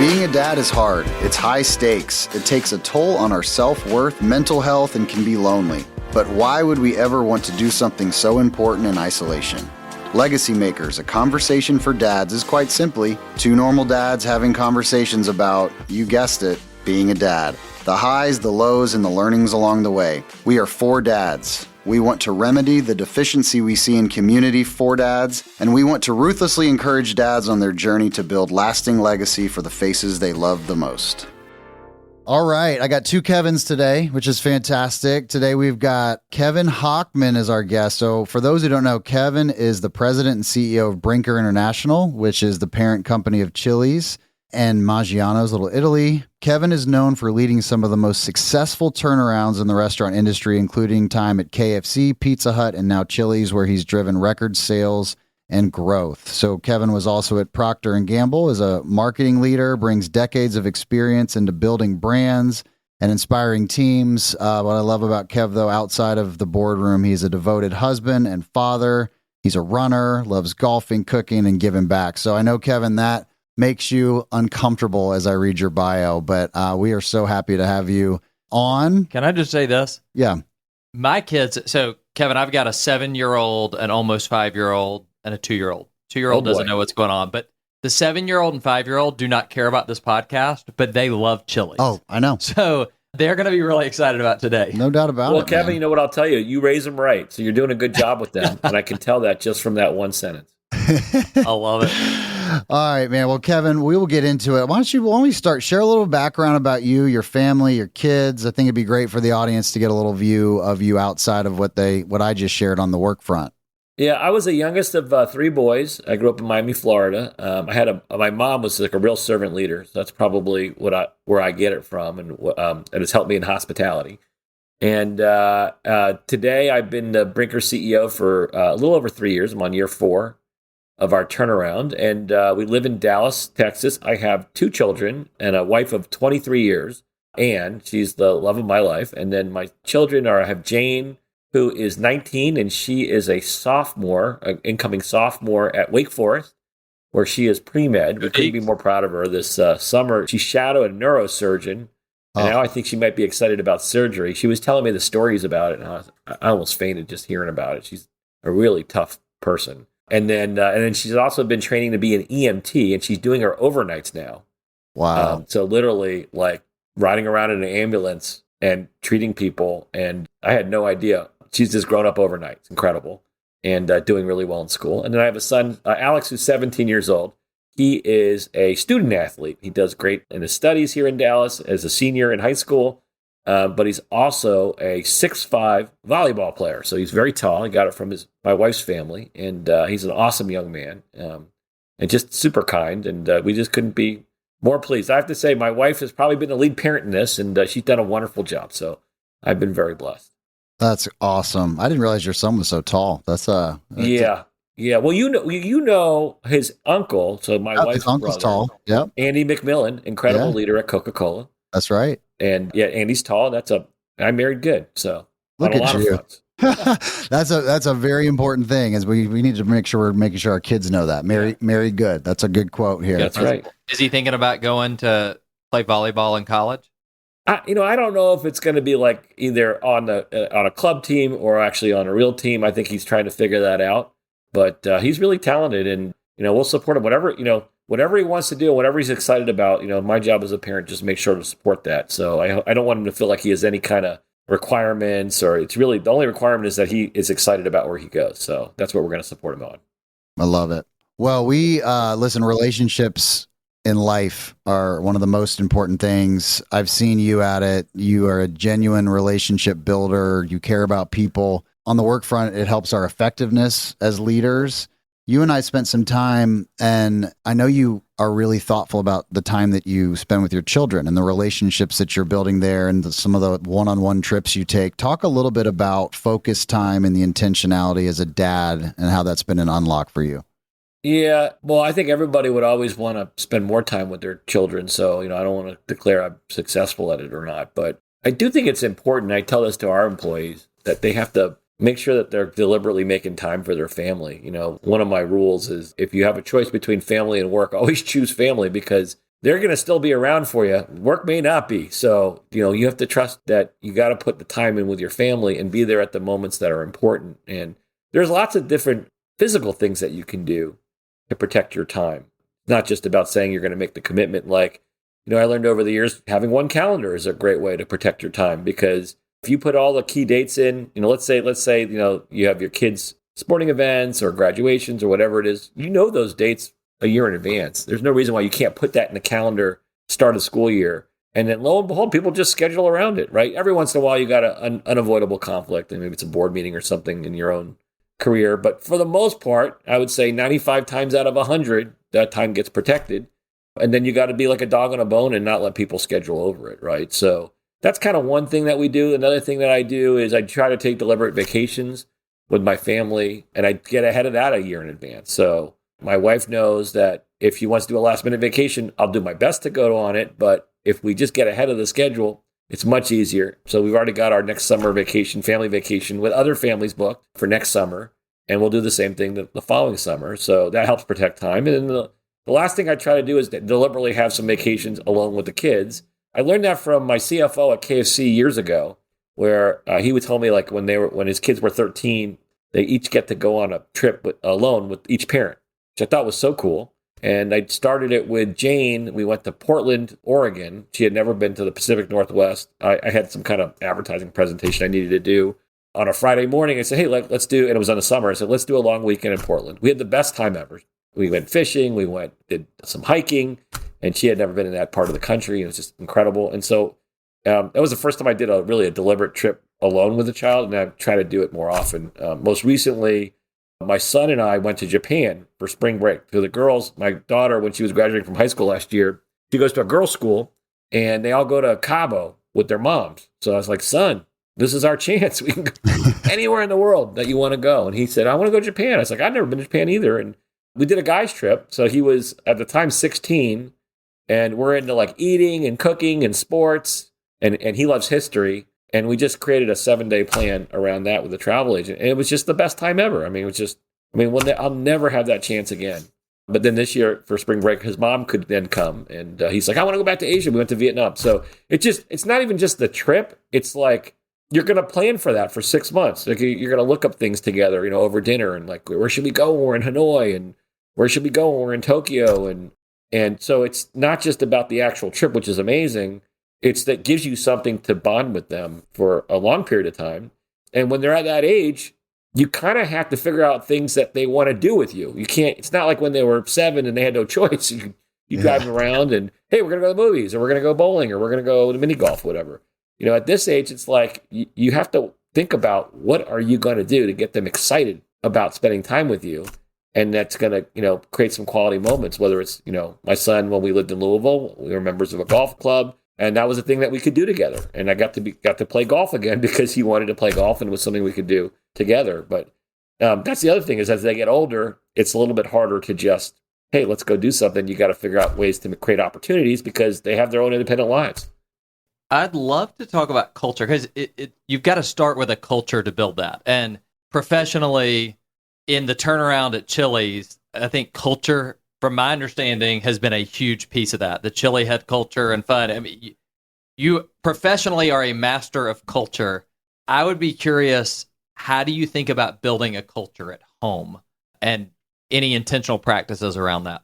Being a dad is hard. It's high stakes. It takes a toll on our self-worth, mental health, and can be lonely. But why would we ever want to do something so important in isolation? Legacy Makers, a conversation for dads, is quite simply two normal dads having conversations about, you guessed it, being a dad. The highs, the lows, and the learnings along the way. We are four dads. We want to remedy the deficiency we see in community for dads, and we want to ruthlessly encourage dads on their journey to build lasting legacy for the faces they love the most. All right, I got two Kevins today, which is fantastic. Today we've got Kevin Hochman as our guest. So for those who don't know, Kevin is the president and CEO of Brinker International, which is the parent company of Chili's and Maggiano's Little Italy. Kevin is known for leading some of the most successful turnarounds in the restaurant industry, including time at KFC, Pizza Hut, and now Chili's, where he's driven record sales and growth. So Kevin was also at Procter & Gamble as a marketing leader, brings decades of experience into building brands and inspiring teams. What I love about Kev, though, outside of the boardroom, he's a devoted husband and father. He's a runner, loves golfing, cooking, and giving back. So I know, Kevin, that makes you uncomfortable as I read your bio, but we are so happy to have you on. Can I just say this? Yeah. My kids, so Kevin, I've got a 7-year-old, an almost 5-year-old, and a 2-year-old. 2-year-old doesn't know what's going on, but the 7-year-old and 5-year-old do not care about this podcast, but they love Chili's. Oh, I know. So they're going to be really excited about today. No doubt about it. Well, Kevin, man. you know what I'll tell you? You raise them right. So you're doing a good job with them. And I can tell that just from that one sentence. I love it. All right, man. Well, Kevin, we will get into it. Why don't we start? Share a little background about you, your family, your kids. I think it'd be great for the audience to get a little view of you outside of what I just shared on the work front. Yeah, I was the youngest of 3 boys. I grew up in Miami, Florida. My mom was like a real servant leader. So that's probably where I get it from, and it's helped me in hospitality. And today I've been the Brinker CEO for a little over 3 years. I'm on year 4 of our turnaround, and we live in Dallas, Texas. I have 2 children and a wife of 23 years, and she's the love of my life. And then my children I have Jane, who is 19, and she is a sophomore, an incoming sophomore at Wake Forest, where she is pre-med. We couldn't be more proud of her. This summer, she shadowed a neurosurgeon, and now I think she might be excited about surgery. She was telling me the stories about it, and I almost fainted just hearing about it. She's a really tough person. And then she's also been training to be an EMT, and she's doing her overnights now. Wow. So literally, like, riding around in an ambulance and treating people, and I had no idea. She's just grown up overnight. It's incredible. And doing really well in school. And then I have a son, Alex, who's 17 years old. He is a student athlete. He does great in his studies here in Dallas as a senior in high school. But he's also a 6'5" volleyball player. So he's very tall. He got it from my wife's family. And he's an awesome young man and just super kind. And we just couldn't be more pleased. I have to say, my wife has probably been the lead parent in this, and she's done a wonderful job. So I've been very blessed. That's awesome. I didn't realize your son was so tall. Yeah. Well, you know his uncle. So my wife's his uncle's brother, tall. Yep. Andy McMillan, incredible leader at Coca-Cola. That's right. And yeah, Andy's tall. I married good. So look at you. That's a very important thing. Is we need to make sure we're making sure our kids know that. Married good. That's a good quote here. That's right. Is he thinking about going to play volleyball in college? I don't know if it's going to be like either on a club team or actually on a real team. I think he's trying to figure that out. But he's really talented, and we'll support him whatever he wants to do, whatever he's excited about. My job as a parent just make sure to support that. So I don't want him to feel like he has any kind of requirements, or it's really the only requirement is that he is excited about where he goes. So that's what we're going to support him on. I love it. Well, we listen. Relationships in life are one of the most important things. I've seen you at it. You are a genuine relationship builder. You care about people. On the work front, it helps our effectiveness as leaders. You and I spent some time, and I know you are really thoughtful about the time that you spend with your children and the relationships that you're building there, and some of the one-on-one trips you take. Talk a little bit about focus time and the intentionality as a dad and how that's been an unlock for you. Yeah, well, I think everybody would always want to spend more time with their children. So, I don't want to declare I'm successful at it or not. But I do think it's important. I tell this to our employees that they have to make sure that they're deliberately making time for their family. One of my rules is if you have a choice between family and work, always choose family, because they're going to still be around for you. Work may not be. So, you have to trust that you got to put the time in with your family and be there at the moments that are important. And there's lots of different physical things that you can do to protect your time. Not just about saying you're going to make the commitment. Like, I learned over the years, having one calendar is a great way to protect your time, because if you put all the key dates in, let's say, you have your kids' sporting events or graduations or whatever it is, those dates a year in advance. There's no reason why you can't put that in the calendar, start of school year. And then lo and behold, people just schedule around it, right? Every once in a while, you got an unavoidable conflict, and maybe it's a board meeting or something in your own career. But for the most part, I would say 95 times out of 100, that time gets protected. And then you got to be like a dog on a bone and not let people schedule over it, right? So that's kind of one thing that we do. Another thing that I do is I try to take deliberate vacations with my family, and I get ahead of that a year in advance. So my wife knows that if she wants to do a last minute vacation, I'll do my best to go on it. But if we just get ahead of the schedule, it's much easier. So we've already got our next summer vacation, family vacation with other families booked for next summer. And we'll do the same thing the following summer. So that helps protect time. And then the last thing I try to do is deliberately have some vacations alone with the kids. I learned that from my CFO at KFC years ago, where he would tell me, like, when his kids were 13, they each get to go on a trip alone with each parent, which I thought was so cool. And I started it with Jane. We went to Portland, Oregon. She had never been to the Pacific Northwest. I had some kind of advertising presentation I needed to do. On a Friday morning, I said, hey, let's do, and it was in the summer. I said, let's do a long weekend in Portland. We had the best time ever. We went fishing. We did some hiking, and she had never been in that part of the country. It was just incredible. And so that was the first time I did a deliberate trip alone with a child, and I try to do it more often. Most recently, my son and I went to Japan for spring break. So the girls, my daughter, when she was graduating from high school last year, she goes to a girls' school, and they all go to Cabo with their moms. So I was like, son, this is our chance. We can go anywhere in the world that you want to go. And he said, I want to go to Japan. I was like, I've never been to Japan either. And we did a guy's trip. So he was at the time 16, and we're into like eating and cooking and sports, and he loves history. And we just created a 7-day plan around that with a travel agent. And it was just the best time ever. I'll never have that chance again. But then this year for spring break, his mom could then come, and he's like, I want to go back to Asia. We went to Vietnam. So it's not even just the trip. It's like, you're going to plan for that for 6 months. Like, you're going to look up things together, over dinner, and like, where should we go when we're in Hanoi, and where should we go when we're in Tokyo? And so it's not just about the actual trip, which is amazing. It's that gives you something to bond with them for a long period of time. And when they're at that age, you kind of have to figure out things that they want to do with you. You can't, it's not like when they were 7 and they had no choice. You drive them around and, hey, we're going to go to the movies, or we're going to go bowling, or we're going to go to mini golf, whatever. At this age, it's like you have to think about, what are you going to do to get them excited about spending time with you? And that's going to, create some quality moments, whether it's, my son, when we lived in Louisville, we were members of a golf club, and that was a thing that we could do together. And I got to play golf again because he wanted to play golf, and it was something we could do together. But that's the other thing, is as they get older, it's a little bit harder to just, hey, let's go do something. You got to figure out ways to create opportunities because they have their own independent lives. I'd love to talk about culture, because you've got to start with a culture to build that. And professionally, in the turnaround at Chili's, I think culture, from my understanding, has been a huge piece of that. The Chili head culture and fun. I mean, you professionally are a master of culture. I would be curious, how do you think about building a culture at home, and any intentional practices around that?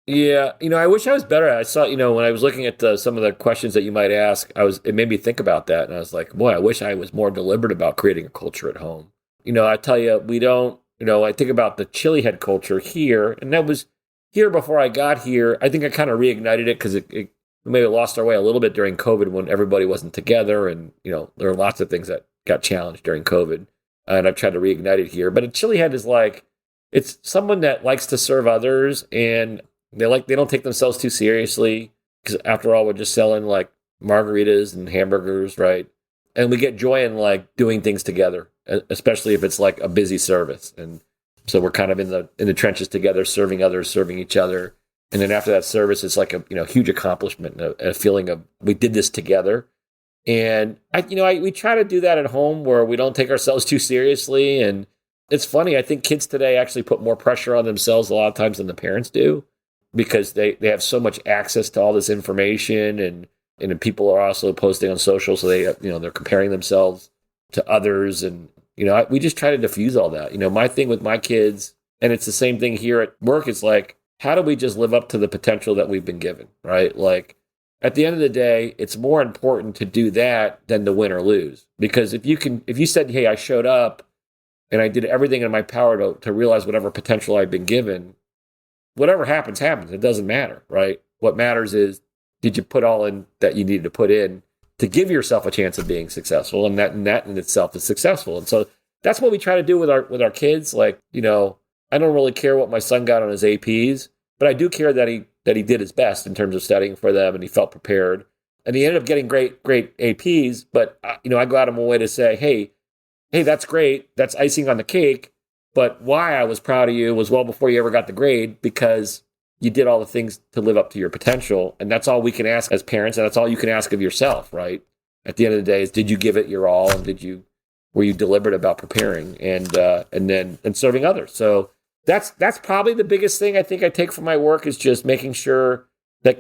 Yeah, I wish I was better. I saw, when I was looking at some of the questions that you might ask, it made me think about that. And I was like, boy, I wish I was more deliberate about creating a culture at home. I tell you, we don't, I think about the chili head culture here, and that was here before I got here. I think I kind of reignited it because we maybe lost our way a little bit during COVID when everybody wasn't together. And, there are lots of things that got challenged during COVID. And I've tried to reignite it here. But a chili head is like, it's someone that likes to serve others, and they don't take themselves too seriously, because after all, we're just selling like margaritas and hamburgers, right? And we get joy in like doing things together, especially if it's like a busy service. And so we're kind of in the trenches together, serving others, serving each other. And then after that service, it's like a huge accomplishment, a feeling of we did this together. And we try to do that at home, where we don't take ourselves too seriously. And it's funny, I think kids today actually put more pressure on themselves a lot of times than the parents do. because they have so much access to all this information, and people are also posting on social, so they're comparing themselves to others, and we just try to diffuse all that. My thing with my kids, and it's the same thing here at work, is like, how do we just live up to the potential that we've been given, right? Like, at the end of the day, it's more important to do that than to win or lose. Because if you said, hey, I showed up and I did everything in my power to realize whatever potential I've been given, whatever happens, happens. It doesn't matter, right? What matters is, did you put all in that you needed to put in to give yourself a chance of being successful? And that in itself is successful. And so that's what we try to do with our kids. Like, I don't really care what my son got on his APs, but I do care that he did his best in terms of studying for them, and he felt prepared. And he ended up getting great APs, but I go out of my way to say, hey, that's great. That's icing on the cake. But why I was proud of you was well before you ever got the grade, because you did all the things to live up to your potential. And that's all we can ask as parents, and that's all you can ask of yourself, right? At the end of the day, is, did you give it your all, and were you deliberate about preparing and serving others? So that's probably the biggest thing I think I take from my work, is just making sure that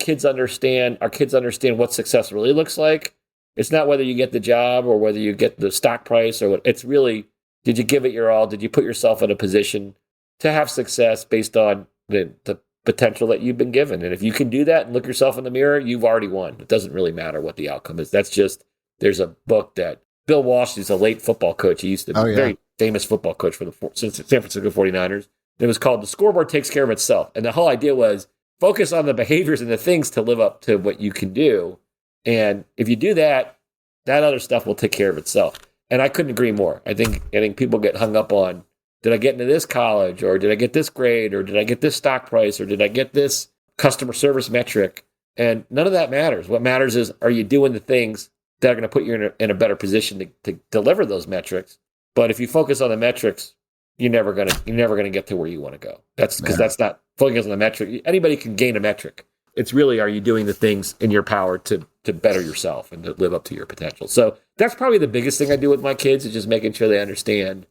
our kids understand what success really looks like. It's not whether you get the job or whether you get the stock price or what. It's really, did you give it your all? Did you put yourself in a position to have success based on the potential that you've been given? And if you can do that and look yourself in the mirror, you've already won. It doesn't really matter what the outcome is. There's a book that Bill Walsh is a late football coach. He used to be a very famous football coach for the San Francisco 49ers. It was called The Scoreboard Takes Care of Itself. And the whole idea was focus on the behaviors and the things to live up to what you can do. And if you do that, that other stuff will take care of itself. And I couldn't agree more. I think people get hung up on, did I get into this college, or did I get this grade, or did I get this stock price, or did I get this customer service metric? And none of that matters. What matters is, are you doing the things that are going to put you in a better position to deliver those metrics? But if you focus on the metrics, you're never gonna get to where you want to go. That's because that's not focus on the metric. Anybody can gain a metric. It's really, are you doing the things in your power to better yourself and to live up to your potential? So that's probably the biggest thing I do with my kids, is just making sure they understand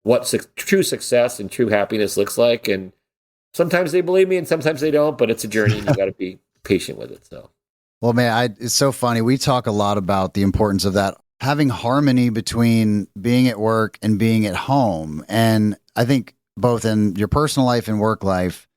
what true success and true happiness looks like. And sometimes they believe me, and sometimes they don't. But it's a journey, and you got to be patient with it. So, well, man, it's so funny. We talk a lot about the importance of that, having harmony between being at work and being at home. And I think both in your personal life and work life,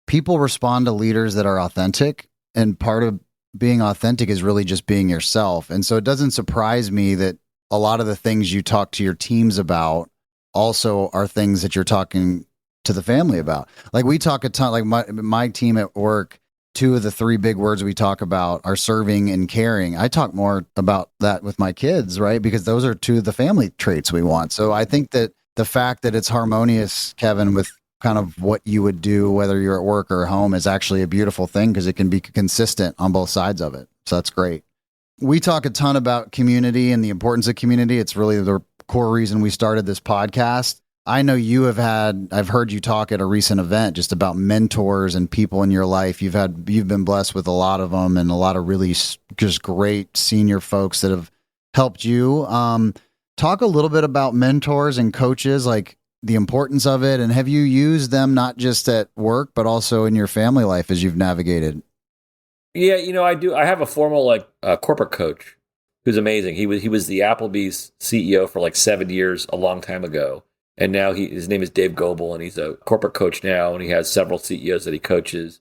people respond to leaders that are authentic. And part of being authentic is really just being yourself. And so it doesn't surprise me that a lot of the things you talk to your teams about also are things that you're talking to the family about. Like, we talk a ton, like my team at work, 2 of the 3 big words we talk about are serving and caring. I talk more about that with my kids, right? Because those are 2 of the family traits we want. So I think that the fact that it's harmonious, Kevin, with kind of what you would do, whether you're at work or home, is actually a beautiful thing, because it can be consistent on both sides of it. So that's great. We talk a ton about community and the importance of community. It's really the core reason we started this podcast. I know I've heard you talk at a recent event just about mentors and people in your life. You've been blessed with a lot of them, and a lot of really just great senior folks that have helped you. Talk a little bit about mentors and coaches, like the importance of it, and have you used them not just at work, but also in your family life as you've navigated? Yeah, I do. I have a formal corporate coach who's amazing. He was the Applebee's CEO for 7 years, a long time ago. And now his name is Dave Goebel, and he's a corporate coach now, and he has several CEOs that he coaches.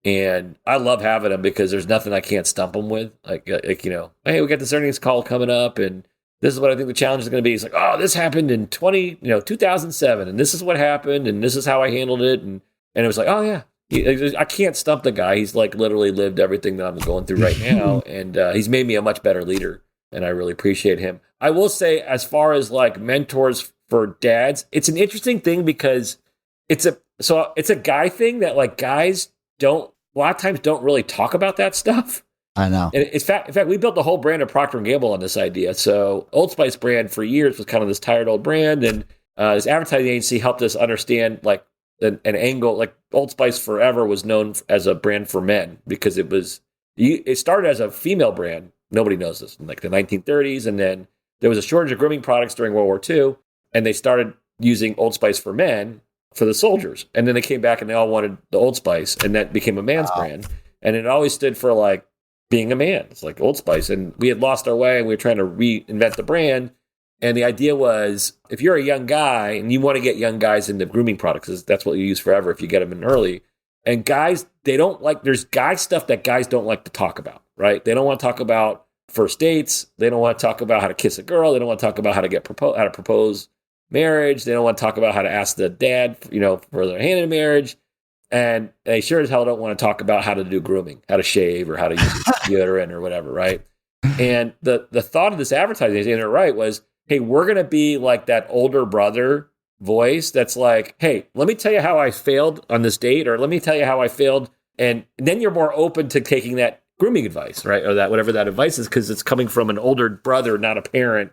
And I love having him, because there's nothing I can't stump him with. Hey, we got this earnings call coming up, and this is what I think the challenge is going to be. He's like, oh, this happened in 2007, and this is what happened, and this is how I handled it. And it was like, oh yeah, I can't stump the guy. He's literally lived everything that I'm going through right now, and he's made me a much better leader, and I really appreciate him. I will say, as far as mentors for dads, it's an interesting thing, because it's a guy thing that guys a lot of times don't really talk about that stuff. I know. And in fact, we built the whole brand of Procter & Gamble on this idea. So Old Spice brand for years was kind of this tired old brand, and this advertising agency helped us understand an angle. Old Spice forever was known as a brand for men, because it started as a female brand. Nobody knows this, in the 1930s, and then there was a shortage of grooming products during World War II. And they started using Old Spice for men for the soldiers. And then they came back and they all wanted the Old Spice, and that became a man's brand. And it always stood for like being a man. It's like Old Spice. And we had lost our way and we were trying to reinvent the brand. And the idea was, if you're a young guy and you want to get young guys into grooming products, 'cause that's what you use forever if you get them in early. And guys, there's guy stuff that guys don't like to talk about, right? They don't want to talk about first dates. They don't want to talk about how to kiss a girl. They don't want to talk about how to how to propose marriage. They don't want to talk about how to ask the dad, for their hand in marriage. And they sure as hell don't want to talk about how to do grooming, how to shave or how to use deodorant or whatever, right? And the thought of this advertising, getting it right, was, hey, we're going to be like that older brother voice that's like, hey, let me tell you how I failed on this date, or let me tell you how I failed. And then you're more open to taking that grooming advice, right? Or that whatever that advice is, because it's coming from an older brother, not a parent.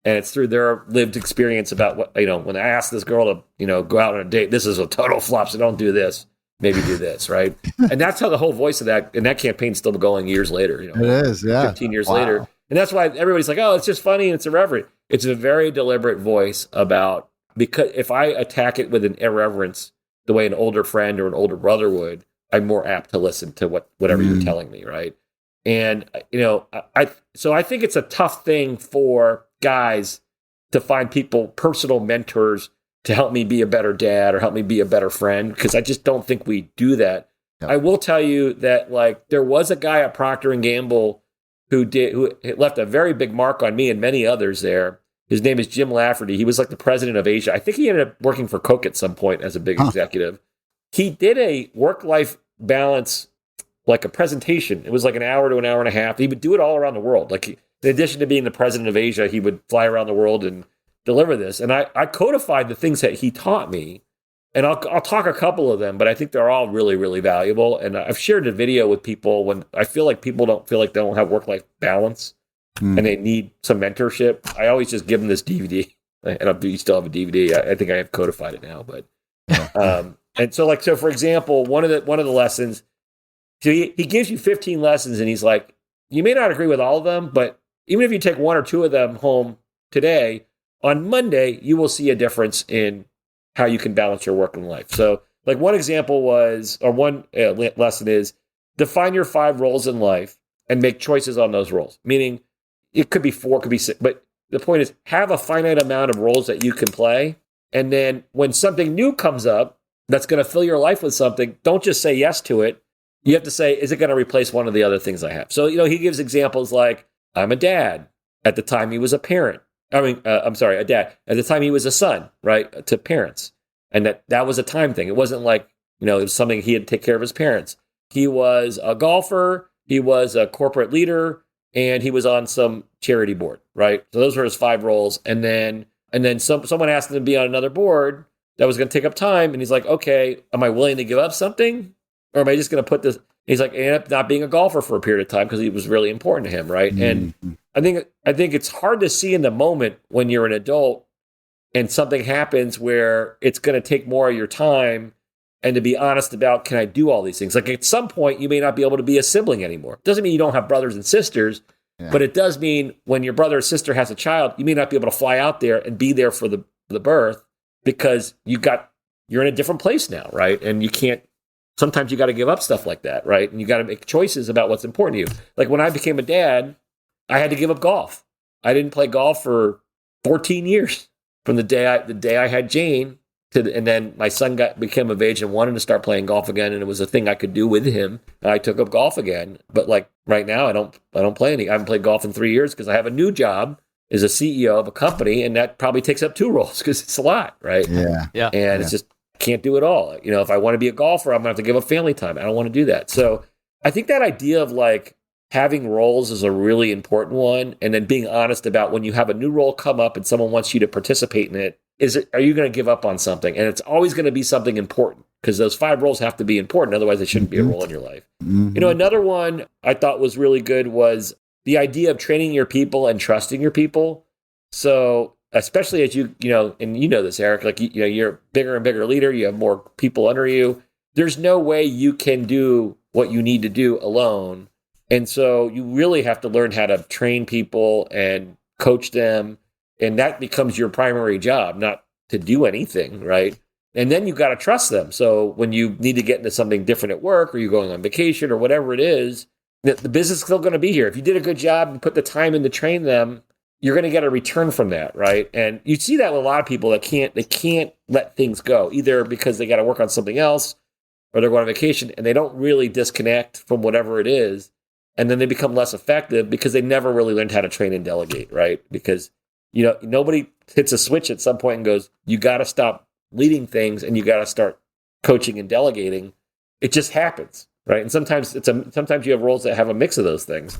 And it's through their lived experience about what, when I asked this girl to, go out on a date, this is a total flop, so don't do this, maybe do this, right? And that's how the whole voice of that, and that campaign's still going years later, It is, yeah. 15 years later. And that's why everybody's like, oh, it's just funny and it's irreverent. It's a very deliberate voice about, because if I attack it with an irreverence, the way an older friend or an older brother would, I'm more apt to listen to whatever you're telling me, right? And, so I think it's a tough thing for guys to find personal mentors to help me be a better dad or help me be a better friend, because I just don't think we do that. Yep. I will tell you that, like, there was a guy at Procter & Gamble who left a very big mark on me and many others there. His name is Jim Lafferty. He was like the president of Asia. I think he ended up working for Coke at some point as a big executive. He did a work-life balance, like a presentation. It was like an hour to an hour and a half. He would do it all around the world. Like, in addition to being the president of Asia, he would fly around the world and deliver this. And I codified the things that he taught me. And I'll talk a couple of them, but I think they're all really, really valuable. And I've shared a video with people when I feel like people don't feel like they don't have work-life balance and they need some mentorship. I always just give them this DVD. And you still have a DVD. I think I have codified it now. But and so for example, one of the lessons, so he gives you 15 lessons, and he's like, you may not agree with all of them, but even if you take one or two of them home today, on Monday, you will see a difference in how you can balance your work and life. So, like, one example was, or one lesson is, define your 5 roles in life and make choices on those roles. Meaning, it could be 4, could be 6, but the point is, have a finite amount of roles that you can play. And then when something new comes up that's going to fill your life with something, don't just say yes to it. You have to say, is it going to replace one of the other things I have? So, he gives examples like, I'm a dad. At the time, he was a parent. A dad. At the time, he was a son, right, to parents. And that was a time thing. It wasn't like, it was something he had to take care of his parents. He was a golfer. He was a corporate leader. And he was on some charity board, right? So those were his 5 roles. And then someone asked him to be on another board that was going to take up time. And he's like, okay, am I willing to give up something? Or am I just going to put this? He's like, ended up not being a golfer for a period of time because it was really important to him, right? And I think it's hard to see in the moment when you're an adult and something happens where it's going to take more of your time, and to be honest about, can I do all these things? Like, at some point, you may not be able to be a sibling anymore. Doesn't mean you don't have brothers and sisters, but it does mean when your brother or sister has a child, you may not be able to fly out there and be there for the birth because you're in a different place now, right? And you can't. Sometimes you got to give up stuff like that, right? And you got to make choices about what's important to you. Like, when I became a dad, I had to give up golf. I didn't play golf for 14 years from the day I had Jane and then my son became of age and wanted to start playing golf again, and it was a thing I could do with him. And I took up golf again. But like right now, I don't play any. I haven't played golf in 3 years because I have a new job as a CEO of a company, and that probably takes up 2 roles because it's a lot, right? Yeah. And it's just, can't do it all. If I want to be a golfer, I'm going to have to give up family time. I don't want to do that. So I think that idea of like having roles is a really important one. And then being honest about when you have a new role come up and someone wants you to participate in it, are you going to give up on something? And it's always going to be something important, because those 5 roles have to be important. Otherwise, they shouldn't be a role in your life. Another one I thought was really good was the idea of training your people and trusting your people. So especially as and this, Eric, like, you're a bigger and bigger leader, you have more people under you. There's no way you can do what you need to do alone. And so you really have to learn how to train people and coach them. And that becomes your primary job, not to do anything, right? And then you've got to trust them. So when you need to get into something different at work, or you're going on vacation or whatever it is, the business is still going to be here. If you did a good job and put the time in to train them, you're going to get a return from that, right? And you see that with a lot of people that can't let things go, either because they got to work on something else, or they're going on vacation and they don't really disconnect from whatever it is. And then they become less effective because they never really learned how to train and delegate, right? Because, nobody hits a switch at some point and goes, you got to stop leading things and you got to start coaching and delegating. It just happens, right? And sometimes sometimes you have roles that have a mix of those things,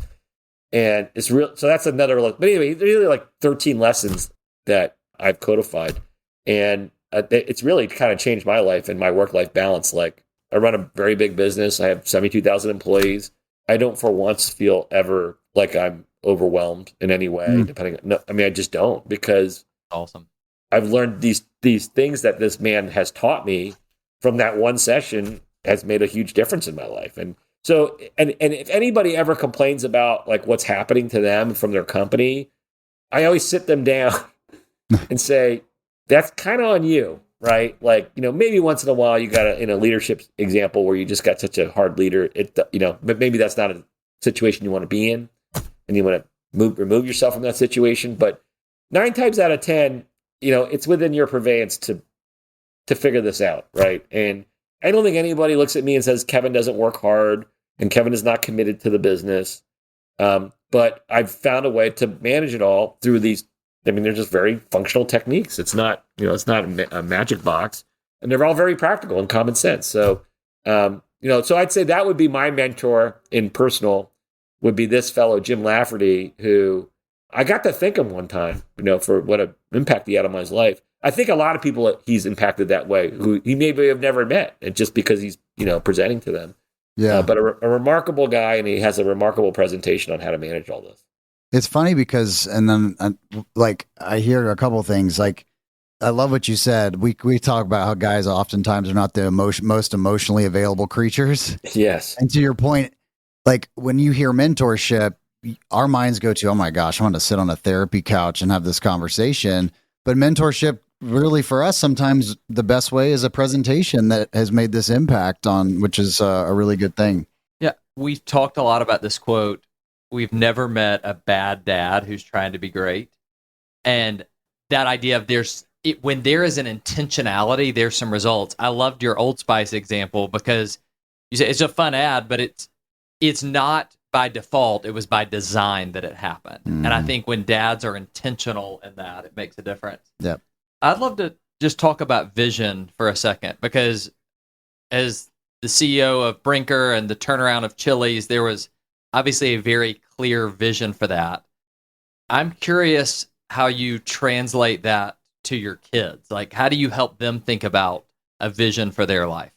and it's real. So that's another look. But anyway, there's really like 13 lessons that I've codified, and it's really kind of changed my life and my work-life balance. Like, I run a very big business. I have 72,000 employees. I don't for once feel ever like I'm overwhelmed in any way. I just don't, because awesome. I've learned these things that this man has taught me from that one session has made a huge difference in my life. And so, and if anybody ever complains about like what's happening to them from their company, I always sit them down and say, that's kind of on you, right? Like, maybe once in a while you got in a leadership example where you just got such a hard leader, but maybe that's not a situation you want to be in, and you want to remove yourself from that situation. But 9 times out of 10, it's within your purveyance to figure this out, right? And I don't think anybody looks at me and says Kevin doesn't work hard and Kevin is not committed to the business. But I've found a way to manage it all through these. I mean, they're just very functional techniques. It's not, it's not a magic box, and they're all very practical and common sense. So, so I'd say that would be my mentor in personal, would be this fellow, Jim Lafferty, who I got to think of one time, for what an impact he had on my life. I think a lot of people he's impacted that way, who he maybe have never met, and just because he's, presenting to them. Yeah. But a remarkable guy, and he has a remarkable presentation on how to manage all this. It's funny because, and then I hear a couple of things. Like, I love what you said. We talk about how guys oftentimes are not the most emotionally available creatures. Yes. And to your point, like when you hear mentorship, our minds go to, oh my gosh, I want to sit on a therapy couch and have this conversation. But mentorship, really for us, sometimes the best way is a presentation that has made this impact on, which is a really good thing. Yeah. We've talked a lot about this quote. We've never met a bad dad who's trying to be great. And that idea of when there is an intentionality, there's some results. I loved your Old Spice example because you say it's a fun ad, but it's not by default. It was by design that it happened. And I think when dads are intentional in that, it makes a difference. Yep. I'd love to just talk about vision for a second, because as the CEO of Brinker and the turnaround of Chili's, there was obviously a very clear vision for that. I'm curious how you translate that to your kids. Like, how do you help them think about a vision for their life?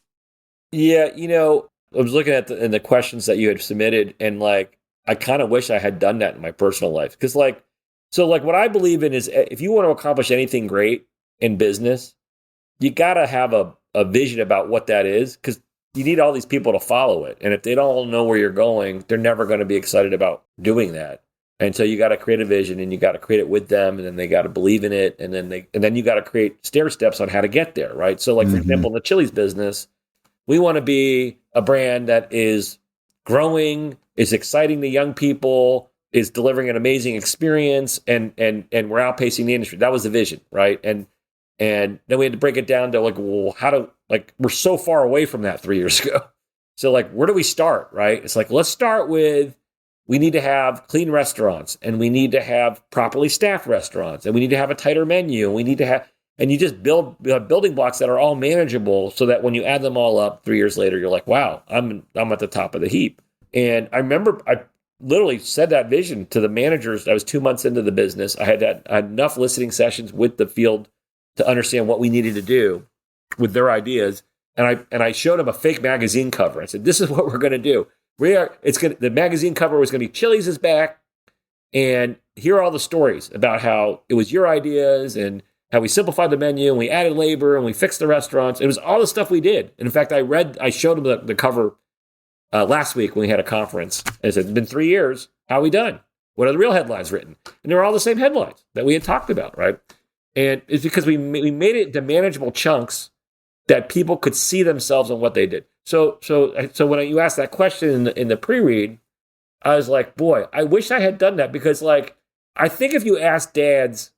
Yeah, I was looking at the questions that you had submitted, and like, I kind of wish I had done that in my personal life. Because what I believe in is, if you want to accomplish anything great in business, you got to have a vision about what that is, because you need all these people to follow it. And if they don't know where you're going, they're never going to be excited about doing that. And so you got to create a vision, and you got to create it with them, and then they got to believe in it. And then you got to create stair steps on how to get there. Right. So like, for example, in the Chili's business, we want to be a brand that is growing, is exciting to young people, is delivering an amazing experience, and we're outpacing the industry. That was the vision. Right. And then we had to break it down to like, well, we're so far away from that 3 years ago. So like, where do we start? Right. It's like, let's start with, we need to have clean restaurants, and we need to have properly staffed restaurants, and we need to have a tighter menu. And we need to have, and you just build building blocks that are all manageable, so that when you add them all up 3 years later, you're like, wow, I'm at the top of the heap. And I remember I literally said that vision to the managers. I was 2 months into the business. I had enough listening sessions with the field to understand what we needed to do with their ideas. And I showed them a fake magazine cover. I said, this is what we're going to do. The magazine cover was going to be Chili's is back, and here are all the stories about how it was your ideas, and how we simplified the menu, and we added labor, and we fixed the restaurants. It was all the stuff we did. And in fact, I showed them the cover last week when we had a conference. I said, it's been 3 years. How are we done? What are the real headlines written? And they're all the same headlines that we had talked about, right? And it's because we made it into manageable chunks that people could see themselves in what they did. So when you asked that question in the pre-read, I was like, boy, I wish I had done that, because like, I think if you ask dads,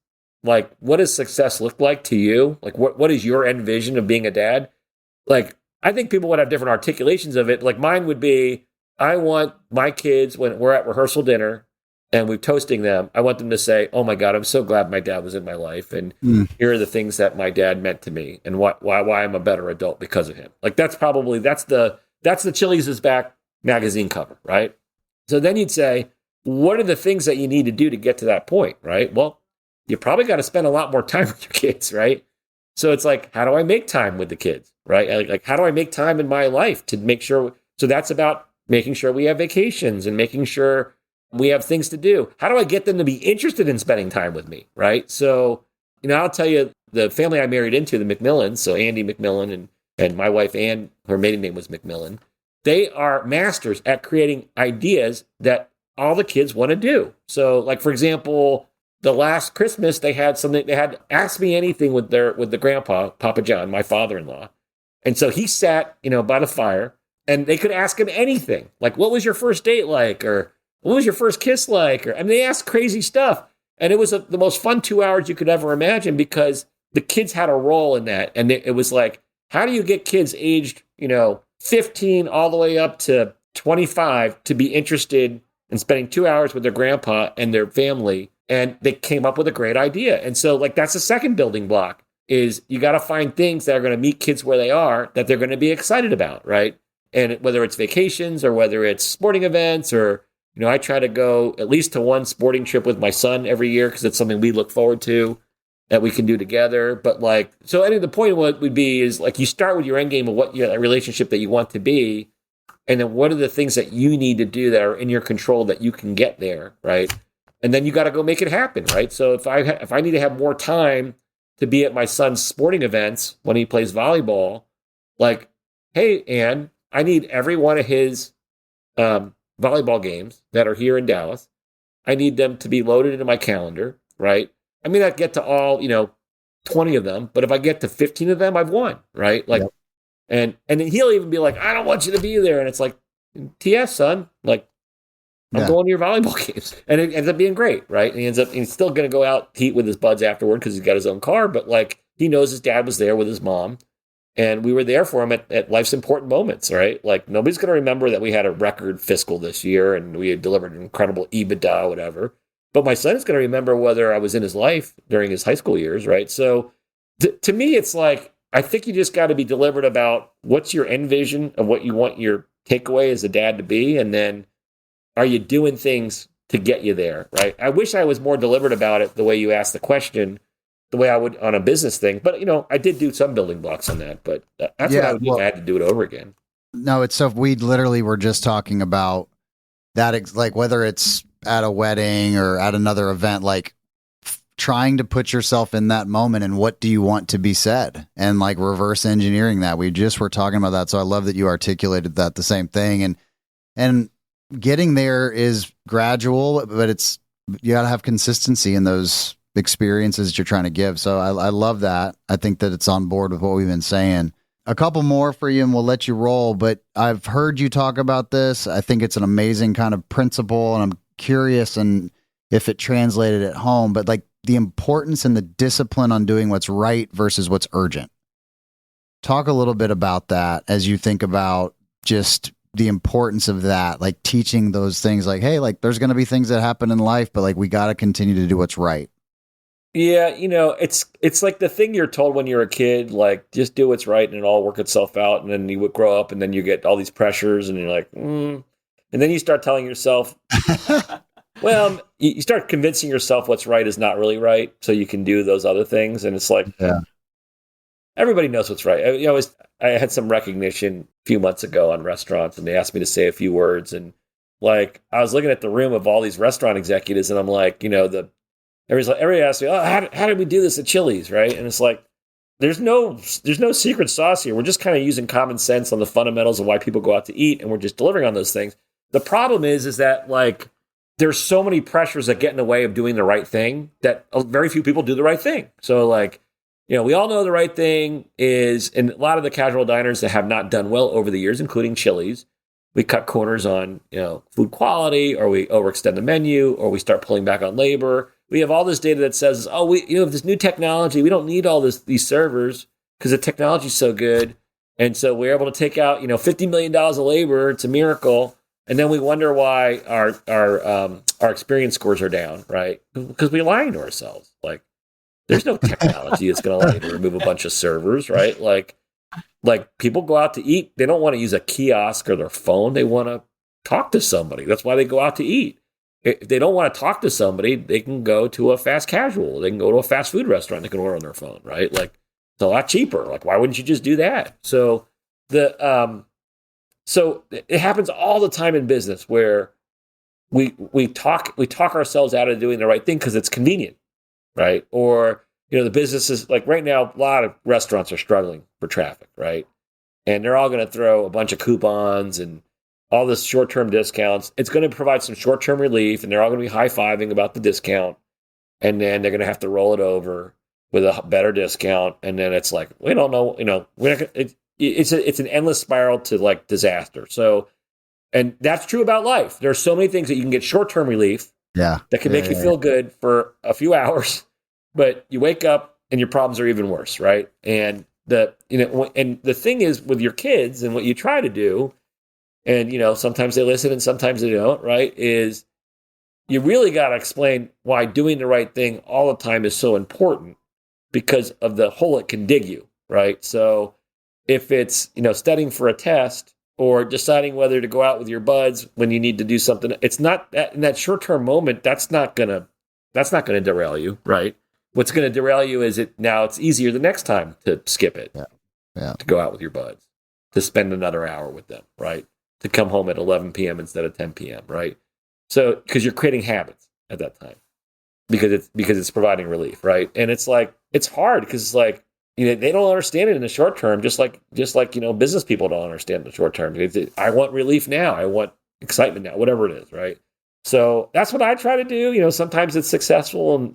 like, what does success look like to you? Like, what is your end vision of being a dad? Like, I think people would have different articulations of it. Like mine would be, I want my kids, when we're at rehearsal dinner and we're toasting them, I want them to say, oh my God, I'm so glad my dad was in my life. And here are the things that my dad meant to me and why I'm a better adult because of him. Like that's the Chili's is Back magazine cover, right? So then you'd say, what are the things that you need to do to get to that point, right? Well, you probably got to spend a lot more time with your kids, right? So it's like, how do I make time with the kids, right? Like how do I make time in my life to make sure? So that's about making sure we have vacations and making sure we have things to do. How do I get them to be interested in spending time with me, right? So, I'll tell you, the family I married into, the McMillans, so Andy McMillan and my wife Ann, her maiden name was McMillan, they are masters at creating ideas that all the kids want to do. So, like, for example, the last Christmas, they had Ask Me Anything with the grandpa, Papa John, my father-in-law. And so he sat, by the fire, and they could ask him anything. Like, what was your first date like? Or what was your first kiss like? Or, they asked crazy stuff. And it was the most fun 2 hours you could ever imagine, because the kids had a role in that. And it was like, how do you get kids aged, 15 all the way up to 25 to be interested in spending 2 hours with their grandpa and their family? And they came up with a great idea. And so, like, that's the second building block, is you got to find things that are going to meet kids where they are, that they're going to be excited about, right? And whether it's vacations or whether it's sporting events, or, I try to go at least to one sporting trip with my son every year, because it's something we look forward to that we can do together. But like, so I think the point of what would be is, like, you start with your end game of what your relationship that you want to be. And then what are the things that you need to do that are in your control that you can get there, right? And then you got to go make it happen, right? So if I need to have more time to be at my son's sporting events when he plays volleyball, like, hey, Ann, I need every one of his volleyball games that are here in Dallas. I need them to be loaded into my calendar, right? I may not get to all, 20 of them, but if I get to 15 of them, I've won, right? Like, yep. And then he'll even be like, I don't want you to be there. And it's like, TS, son, like, I'm going to your volleyball games. And it ends up being great, right? And he's still going to go out to eat with his buds afterward because he's got his own car. But like, he knows his dad was there with his mom. And we were there for him at life's important moments, right? Like, nobody's going to remember that we had a record fiscal this year and we had delivered an incredible EBITDA, whatever. But my son is going to remember whether I was in his life during his high school years, right? So to me, it's like, I think you just got to be deliberate about what's your end vision of what you want your takeaway as a dad to be. And then, are you doing things to get you there, right? I wish I was more deliberate about it the way you asked the question, the way I would on a business thing. But, I did do some building blocks on that. But that's what I would do if I had to do it over again. No, it's so we literally were just talking about that, like whether it's at a wedding or at another event, like trying to put yourself in that moment and what do you want to be said, and like reverse engineering that. We just were talking about that. So I love that you articulated that the same thing. And getting there is gradual, but you got to have consistency in those experiences that you're trying to give. So I love that. I think that it's on board with what we've been saying. A couple more for you and we'll let you roll, but I've heard you talk about this. I think it's an amazing kind of principle, and I'm curious and if it translated at home, but like the importance and the discipline on doing what's right versus what's urgent. Talk a little bit about that as you think about just the importance of that, like teaching those things, like, hey, like there's going to be things that happen in life, but like we got to continue to do what's right. Yeah, it's like the thing you're told when you're a kid, like just do what's right and it'll all work itself out. And then you would grow up and then you get all these pressures and you're like, And then you start telling yourself, well, you start convincing yourself what's right is not really right. So you can do those other things. And it's like, everybody knows what's right. I had some recognition a few months ago on restaurants and they asked me to say a few words. And like, I was looking at the room of all these restaurant executives and I'm like, everybody asks me, oh, how did we do this at Chili's, right? And it's like, there's no secret sauce here. We're just kind of using common sense on the fundamentals of why people go out to eat, and we're just delivering on those things. The problem is that like there's so many pressures that get in the way of doing the right thing that very few people do the right thing. So like, we all know the right thing is, and a lot of the casual diners that have not done well over the years, including Chili's, we cut corners on, food quality, or we overextend the menu, or we start pulling back on labor. We have all this data that says, we have this new technology. We don't need all these servers because the technology is so good. And so we're able to take out, $50 million of labor. It's a miracle. And then we wonder why our experience scores are down, right? Because we're lying to ourselves. Like, there's no technology that's going to allow you to remove a bunch of servers, right? Like people go out to eat. They don't want to use a kiosk or their phone. They want to talk to somebody. That's why they go out to eat. If they don't want to talk to somebody, they can go to a fast casual. They can go to a fast food restaurant. They can order on their phone, right? Like, it's a lot cheaper. Like, why wouldn't you just do that? So so it happens all the time in business where we talk ourselves out of doing the right thing because it's convenient, right? Or the business is like right now, a lot of restaurants are struggling for traffic, right? And they're all going to throw a bunch of coupons and all this short-term discounts. It's going to provide some short-term relief, and they're all going to be high-fiving about the discount. And then they're going to have to roll it over with a better discount. And then it's like, we don't know, we're not gonna, it's an endless spiral to like disaster. So, and that's true about life. There are so many things that you can get short-term relief that can make you feel good for a few hours, but you wake up and your problems are even worse, right? And and the thing is with your kids and what you try to do, and sometimes they listen and sometimes they don't, right? Is you really got to explain why doing the right thing all the time is so important because of the hole it can dig you, right? So if it's studying for a test or deciding whether to go out with your buds when you need to do something, it's not that in that short-term moment. That's not gonna derail you, right? What's going to derail you is it's easier the next time to skip it, to go out with your buds, to spend another hour with them, right? To come home at 11 p.m. instead of 10 p.m., right? So, because you're creating habits at that time, because it's providing relief, right? And it's like, it's hard because it's like, they don't understand it in the short term, just like business people don't understand in the short term. I want relief now. I want excitement now, whatever it is, right? So that's what I try to do. Sometimes it's successful, and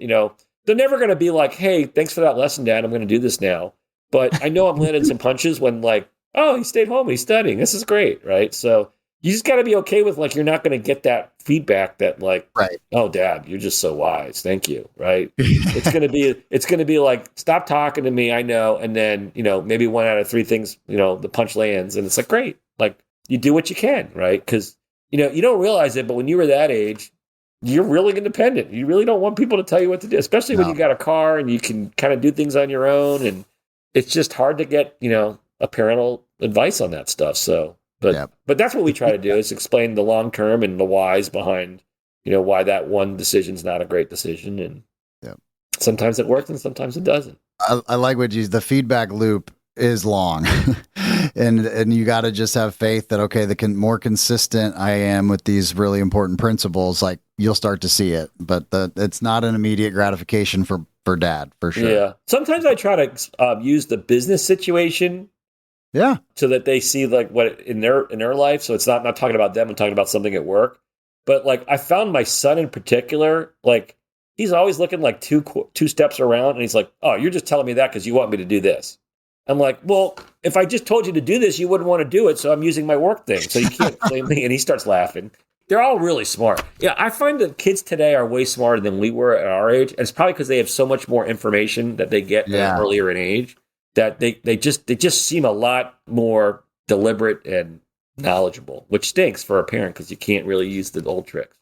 they're never going to be like, hey, thanks for that lesson, Dad. I'm going to do this now. But I know I'm landing some punches when like, oh, he stayed home. He's studying. This is great, right? So you just got to be okay with like, you're not going to get that feedback that like, right. Oh, Dad, you're just so wise. Thank you, right? It's going to be like, stop talking to me. I know. And then, maybe one out of three things, the punch lands. And it's like, great. Like, you do what you can, right? Because, you don't realize it, but when you were that age, you're really independent. You really don't want people to tell you what to do, especially when you got a car and you can kind of do things on your own. And it's just hard to get, a parental advice on that stuff. So, but that's what we try to do is explain the long term and the whys behind, why that one decision's not a great decision. And sometimes it works and sometimes it doesn't. I like the feedback loop is long and you got to just have faith that, okay, the more consistent I am with these really important principles, like you'll start to see it, but it's not an immediate gratification for Dad, for sure. Yeah. Sometimes I try to use the business situation. Yeah. So that they see like what in their life. So it's not talking about them. I'm talking about something at work. But like I found my son in particular, like he's always looking like two steps around, and he's like, "Oh, you're just telling me that because you want me to do this." I'm like, "Well, if I just told you to do this, you wouldn't want to do it. So I'm using my work thing. So you can't blame me." And he starts laughing. They're all really smart. Yeah, I find that kids today are way smarter than we were at our age. And it's probably because they have so much more information that they get earlier in age that they just seem a lot more deliberate and knowledgeable, which stinks for a parent because you can't really use the old tricks.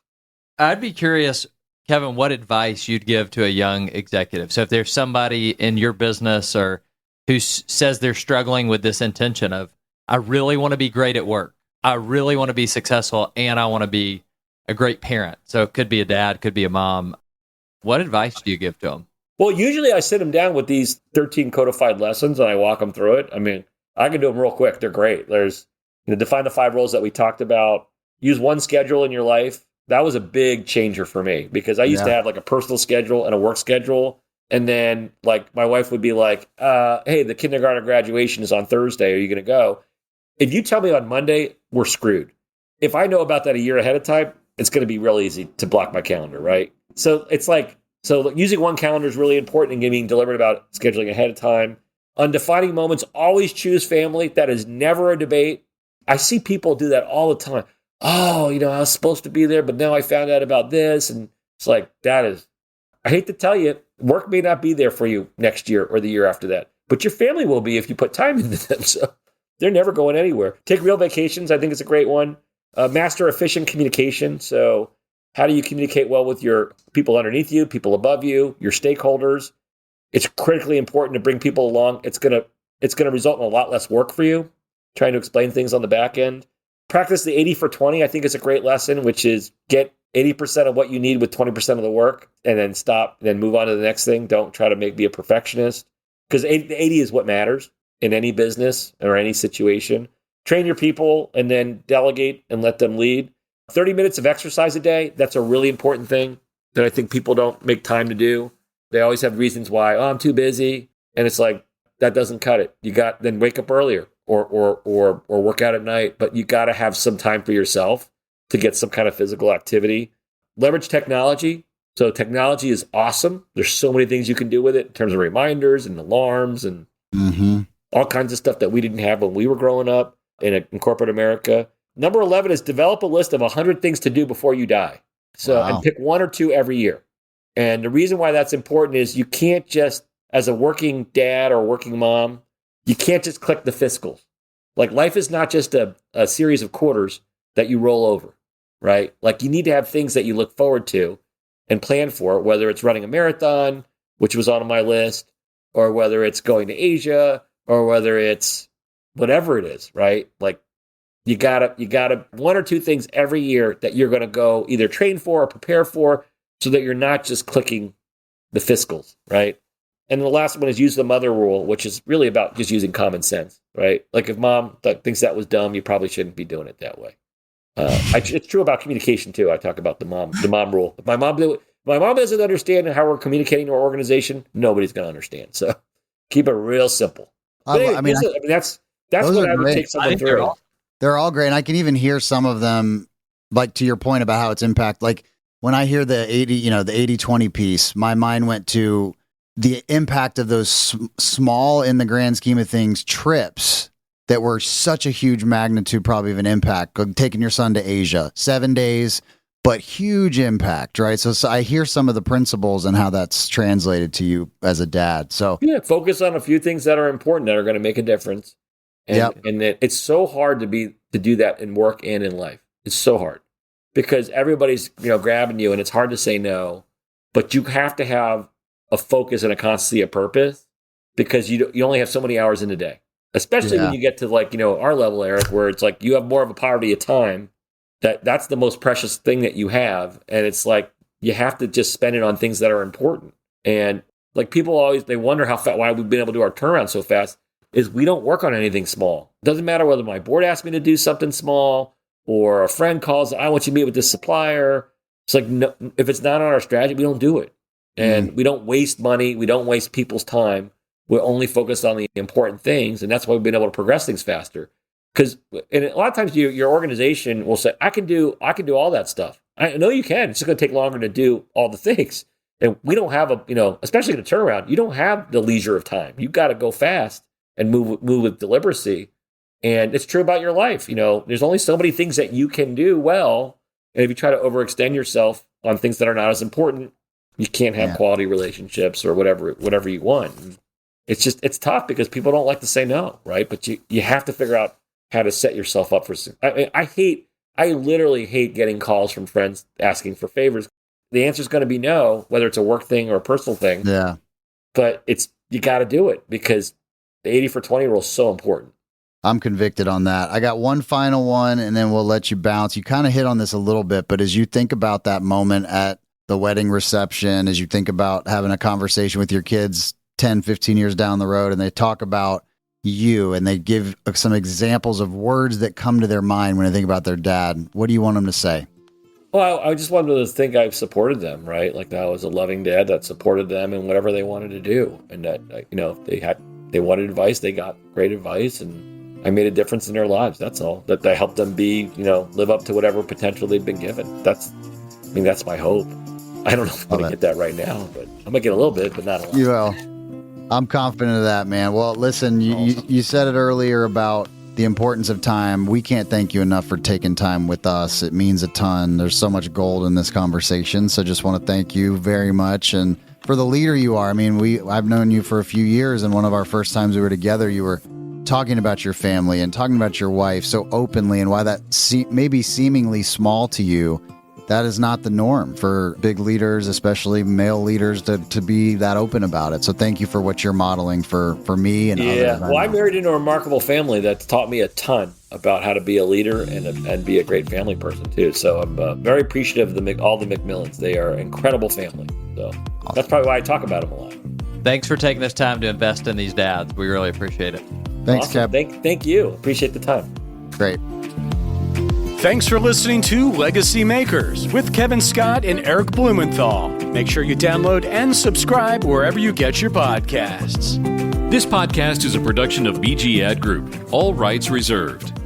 I'd be curious, Kevin, what advice you'd give to a young executive. So if there's somebody in your business or who says they're struggling with this intention of, I really want to be great at work, I really want to be successful, and I want to be a great parent. So it could be a dad, could be a mom. What advice do you give to them? Well, usually I sit them down with these 13 codified lessons and I walk them through it. I mean, I can do them real quick. They're great. There's, define the 5 roles that we talked about. Use one schedule in your life. That was a big changer for me because I used to have like a personal schedule and a work schedule. And then like my wife would be like, hey, the kindergarten graduation is on Thursday. Are you going to go? If you tell me on Monday, we're screwed. If I know about that a year ahead of time, it's going to be real easy to block my calendar, right? So it's like, So using one calendar is really important and being deliberate about scheduling ahead of time. On defining moments, always choose family. That is never a debate. I see people do that all the time. Oh, I was supposed to be there, but now I found out about this. And it's like, I hate to tell you, work may not be there for you next year or the year after that, but your family will be if you put time into them. So they're never going anywhere. Take real vacations. I think it's a great one. Master efficient communication. So how do you communicate well with your people underneath you, people above you, your stakeholders? It's critically important to bring people along. It's gonna result in a lot less work for you, trying to explain things on the back end. Practice the 80 for 20, I think is a great lesson, which is get 80% of what you need with 20% of the work and then stop and then move on to the next thing. Don't try to be a perfectionist, because 80 is what matters in any business or any situation. Train your people and then delegate and let them lead. 30 minutes of exercise a day, that's a really important thing that I think people don't make time to do. They always have reasons why, I'm too busy. And it's like, that doesn't cut it. Then wake up earlier or work out at night, but you got to have some time for yourself to get some kind of physical activity. Leverage technology. So technology is awesome. There's so many things you can do with it in terms of reminders and alarms and all kinds of stuff that we didn't have when we were growing up in corporate America. Number 11 is develop a list of 100 things to do before you die. So, and pick one or two every year. And the reason why that's important is you can't just, as a working dad or working mom, you can't just click the fiscals. Like, life is not just a series of quarters that you roll over, right? Like, you need to have things that you look forward to and plan for, whether it's running a marathon, which was on my list, or whether it's going to Asia, or whether it's whatever it is, right? Like, you gotta one or two things every year that you're going to go either train for or prepare for, so that you're not just clicking the fiscals, right? And the last one is use the mother rule, which is really about just using common sense, right? Like, if mom thinks that was dumb, you probably shouldn't be doing it that way. It's true about communication too. I talk about the mom rule. If my mom doesn't understand how we're communicating to our organization, nobody's going to understand. So keep it real simple. That's what I would take someone through. They're all great. And I can even hear some of them, like, to your point about how it's impact. Like, when I hear the 80-20 piece, my mind went to the impact of those small, in the grand scheme of things, trips that were such a huge magnitude, probably of an impact. Taking your son to Asia, 7 days, but huge impact, right? So I hear some of the principles and how that's translated to you as a dad. So yeah, focus on a few things that are important, that are going to make a difference. And it's so hard to do that in work and in life. It's so hard because everybody's grabbing you, and it's hard to say no. But you have to have a focus and a constancy of purpose, because you only have so many hours in a day. Especially when you get to our level, Eric, where it's like you have more of a poverty of time. That's the most precious thing that you have, and it's like you have to just spend it on things that are important. And like, people always, they wonder why we've been able to do our turnaround so fast. Is we don't work on anything small. Doesn't matter whether my board asks me to do something small or a friend calls, I want you to meet with this supplier. It's like, no, if it's not on our strategy, we don't do it. And we don't waste money. We don't waste people's time. We're only focused on the important things. And that's why we've been able to progress things faster. Because a lot of times your organization will say, I can do all that stuff. I know you can. It's just going to take longer to do all the things. And we don't have especially in a turnaround, you don't have the leisure of time. You've got to go fast and move with deliberacy. And it's true about your life. There's only so many things that you can do well. And if you try to overextend yourself on things that are not as important, you can't have quality relationships or whatever you want. It's tough because people don't like to say no, right? But you have to figure out how to set yourself up for. I literally hate getting calls from friends asking for favors. The answer is going to be no, whether it's a work thing or a personal thing. Yeah. But you got to do it, because the 80 for 20 rule is so important. I'm convicted on that. I got one final one, and then we'll let you bounce. You kind of hit on this a little bit, but as you think about that moment at the wedding reception, as you think about having a conversation with your kids 10, 15 years down the road, and they talk about you and they give some examples of words that come to their mind when they think about their dad, what do you want them to say? Well, I just wanted to think I've supported them, right? Like, that I was a loving dad that supported them in whatever they wanted to do. And that, if they wanted advice, they got great advice, and I made a difference in their lives. That's all. That I helped them live up to whatever potential they've been given. That's my hope. I don't know if I'm going to get that right now, but I'm going to get a little bit, but not a lot. You will. I'm confident of that, man. Well, listen, you said it earlier about the importance of time. We can't thank you enough for taking time with us. It means a ton. There's so much gold in this conversation. So just want to thank you very much. And for the leader you are. I mean, I've known you for a few years, and one of our first times we were together, you were talking about your family and talking about your wife so openly, and why that maybe seemingly small to you, that is not the norm for big leaders, especially male leaders, to be that open about it. So thank you for what you're modeling for me and others. Yeah, well, I married into a remarkable family that's taught me a ton about how to be a leader and be a great family person too. So I'm very appreciative of all the McMillans. They are an incredible family. So that's probably why I talk about them a lot. Thanks for taking this time to invest in these dads. We really appreciate it. Thanks, awesome. Kev. Thank you. Appreciate the time. Great. Thanks for listening to Legacy Makers with Kevin Scott and Eric Blumenthal. Make sure you download and subscribe wherever you get your podcasts. This podcast is a production of BG Ad Group. All rights reserved.